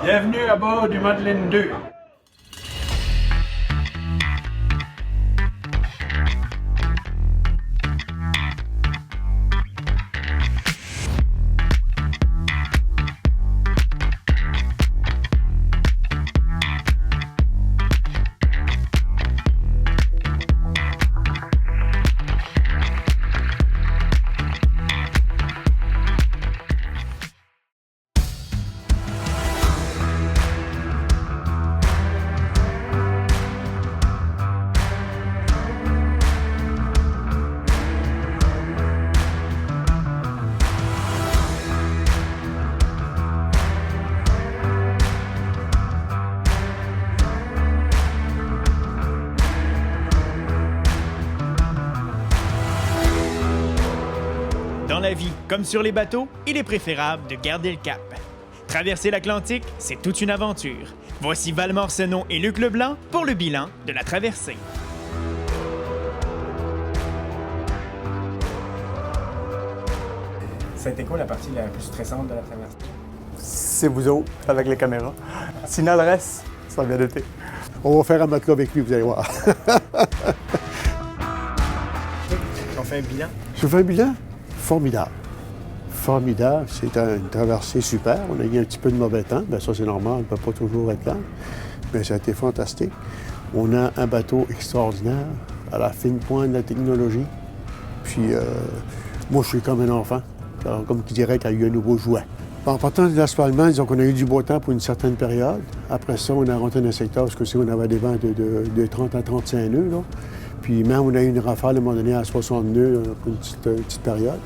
Bienvenue à bord du Madeleine 2. Dans la vie, comme sur les bateaux, il est préférable de garder le cap. Traverser l'Atlantique, c'est toute une aventure. Voici Val Morcenon et Luc Leblanc pour le bilan de la traversée. Ça a été quoi la partie la plus stressante de la traversée? C'est vous autres, avec les caméras. Sinon, le reste, ça va bien été. On va faire un matelas avec lui, vous allez voir. On fait un bilan? Je fais un bilan formidable. Formidable. C'est une traversée super. On a eu un petit peu de mauvais temps. Bien, ça, c'est normal. On ne peut pas toujours être là. Mais ça a été fantastique. On a un bateau extraordinaire, à la fine pointe de la technologie. Puis, moi, je suis comme un enfant. Alors, comme qui dirait qu'il y a eu un nouveau jouet. En partant de l'asphalement, disons qu'on a eu du beau temps pour une certaine période. Après ça, on a rentré dans un secteur parce que on avait des vents de 30 à 35 nœuds. Là. Puis même, on a eu une rafale à un moment donné à 60 nœuds pour une petite période.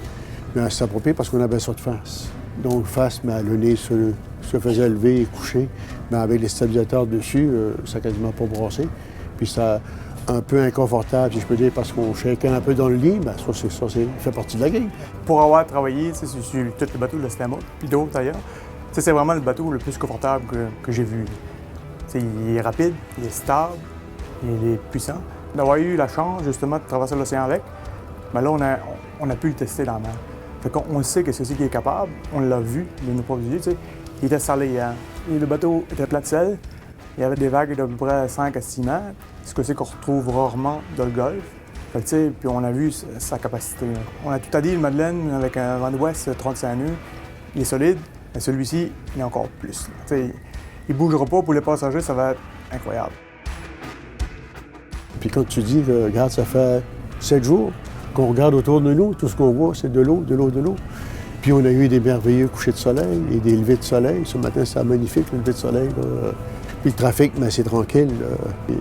Mais c'est approprié parce qu'on avait ça de face. Donc, face, mais le nez se faisait lever et coucher. Mais avec les stabilisateurs dessus, ça n'a quasiment pas brassé. Puis ça un peu inconfortable, si je peux dire, parce qu'on shakeait un peu dans le lit. Bien, ça fait partie de la game. Pour avoir travaillé sur tout le bateau de l'Estama, puis d'autres d'ailleurs, c'est vraiment le bateau le plus confortable que j'ai vu. Il est rapide, il est stable, il est puissant. D'avoir eu la chance, justement, de traverser l'océan avec, bien là, on a pu le tester dans la mer. Fait qu'on sait que c'est ce qui est capable, on l'a vu, de nos propres yeux, tu sais. Il était salé hier. Et le bateau était plat de sel, il y avait des vagues d'à peu près 5 à 6 mètres, ce que c'est qu'on retrouve rarement dans le golfe. Fait que, tu sais, puis on a vu sa capacité. On a tout à dit, le Madeleine, avec un vent d'ouest 35 nœuds, il est solide, mais celui-ci, il est encore plus. Tu sais, il ne bougera pas pour les passagers, ça va être incroyable. Puis quand tu dis que, regarde, ça fait 7 jours qu'on regarde autour de nous, tout ce qu'on voit, c'est de l'eau, de l'eau, de l'eau. Puis on a eu des merveilleux couchers de soleil et des levées de soleil. Ce matin, c'était magnifique, le lever de soleil. Là. Puis le trafic, mais c'est tranquille.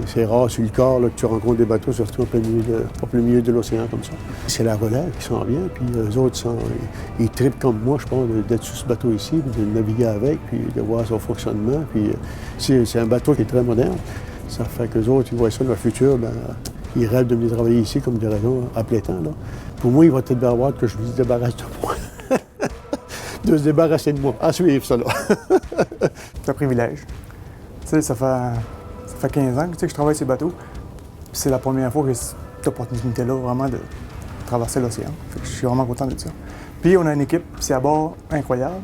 C'est rare sur le corps là, que tu rencontres des bateaux, surtout en plein milieu de l'océan comme ça. C'est la relève qui s'en vient, puis eux autres, ils trippent comme moi, je pense, d'être sur ce bateau ici, puis de naviguer avec, puis de voir son fonctionnement. Puis c'est un bateau qui est très moderne. Ça fait qu'eux autres, ils voient ça dans le futur, bien, ils rêvent de venir travailler ici, comme dirait-on, à plein temps. Là. Pour moi, il va peut-être bien avoir que je me débarrasse de moi. De se débarrasser de moi. À suivre, ça, là. C'est un privilège. Tu sais, ça fait 15 ans que je travaille sur ces bateaux. C'est la première fois que j'ai cette opportunité-là, vraiment, de traverser l'océan. Je suis vraiment content de ça. Puis, on a une équipe, c'est à bord incroyable.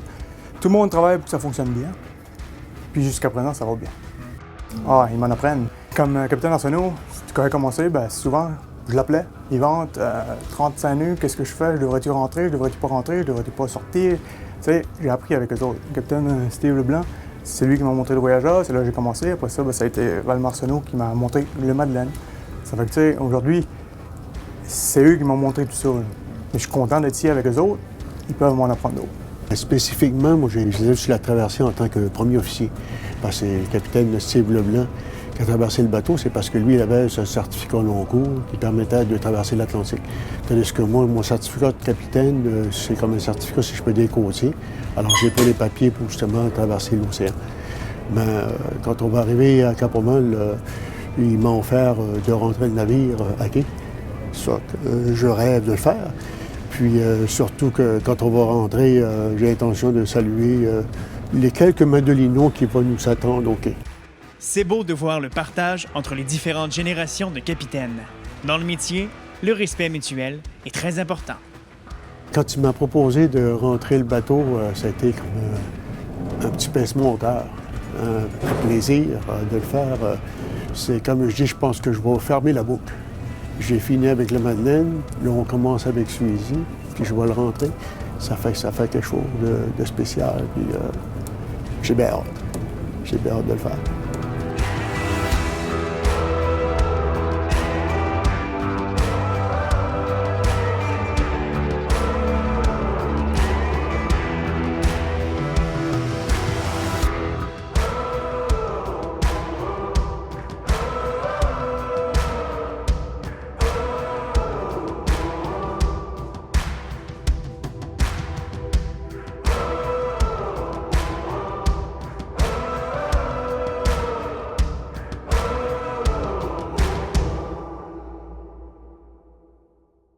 Tout le monde travaille pour que ça fonctionne bien. Puis, jusqu'à présent, ça va bien. Ah, ils m'en apprennent. Comme capitaine Arsenault, quand j'ai commencé, bien, souvent, je l'appelais. Il vente 35 nœuds, qu'est-ce que je fais? Je devrais-tu rentrer? Je devrais-tu pas rentrer? Je devrais-tu pas sortir? Tu sais, j'ai appris avec eux autres. Le capitaine Steve Leblanc, c'est lui qui m'a montré le voyageur, c'est là que j'ai commencé. Après ça, bien, ça a été Val Morcenon qui m'a montré le Madeleine. Ça fait que, tu sais, aujourd'hui, c'est eux qui m'ont montré tout ça. Là. Mais je suis content d'être ici avec eux autres. Ils peuvent m'en apprendre d'autres. Spécifiquement, moi, je suis la traversée en tant que premier officier. Parce que le capitaine Steve Leblanc qui a traversé le bateau, c'est parce que lui, il avait ce certificat long cours qui permettait de traverser l'Atlantique. Tandis que moi, mon certificat de capitaine, c'est comme un certificat, si je peux dire, côtier. Alors, j'ai pas les papiers pour justement traverser l'océan. Mais quand on va arriver à Cap-Romel, ils m'ont offert de rentrer le navire à quai. Ça, je rêve de le faire. Puis surtout que quand on va rentrer, j'ai l'intention de saluer les quelques madelinos qui vont nous attendre au quai. C'est beau de voir le partage entre les différentes générations de capitaines. Dans le métier, le respect mutuel est très important. Quand il m'a proposé de rentrer le bateau, ça a été comme un petit pincement au cœur. un plaisir de le faire. C'est comme je dis, je pense que je vais fermer la boucle. J'ai fini avec le Madeleine, là on commence avec celui-ci, puis je vais le rentrer. Ça fait quelque chose de spécial, puis j'ai bien hâte. J'ai bien hâte de le faire.